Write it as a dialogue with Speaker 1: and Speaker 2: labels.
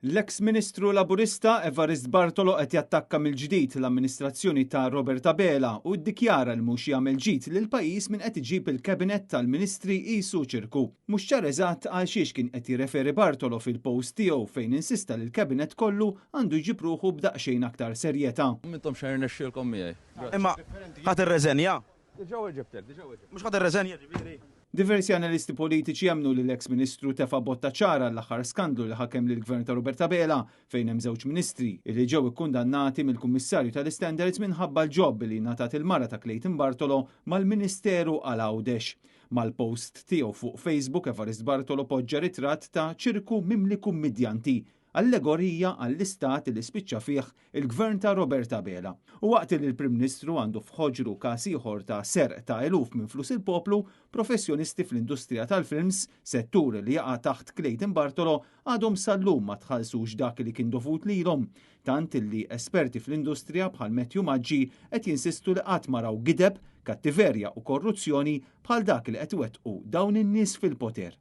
Speaker 1: L-eks Ministru Laburista Evarist Bartolo qed jattakka mill-ġdid l-amministrazzjoni ta' Robert Abela u ddikjara l mhux jagħmel ġid lil pajjiż minn qed iġib il-kabinet tal-Ministri qisu ċirku. Mhux ċar eżatt għal xiex kien qed jirreferi Bartolo fil-post tiegħu fejn insista li l-kabinet kollu għandu jġib ruħu b'daqsxejn aktar serjetà.
Speaker 2: Mintom xejn nexxielkom miegħi.
Speaker 3: Imma ħadd irreżenja?
Speaker 2: Diġà weġibtek, diġà weġibtek.
Speaker 3: Mhux ħadd irreżenja ġifieri.
Speaker 1: Diversi analisti politiċi jemnu li l-eks ministru tefa' botta ċara l-aħħar skandlu li ħakem lill gvern ta' Robert Abela fejn hemm żewġ ministri li ġew ikkundannati mill-Kummissarju tal-Standards minħabba l-ġobb li ngħatat il-mara ta' Clayton Bartolo mal-Ministeru għal Għawdex. Mal-post tiegħu fuq Facebook Evarist Bartolo poġġa ritratt ta' ċirku mimli kummedjanti, allegorija għall-istat li spiċċa fih il-gvern ta' Robert Abela. U waqt li l-Prim Ministru għandu f'ħoġru każ ieħor ta' serq ta' eluf minn flus il-poplu, professjonisti fl-industrija tal-films, settur li jaqa' taħt Clayton Bartolo, għadhom sal-lum ma tħallsux dak li kien dovut lilhom. Tant li esperti fl-industrija bħal Matthew Maġġi qed jinsistu li qatt ma raw gideb, kattiverja u korruzzjoni bħal dak li qed iwettqu dawn in-nies fil-poter.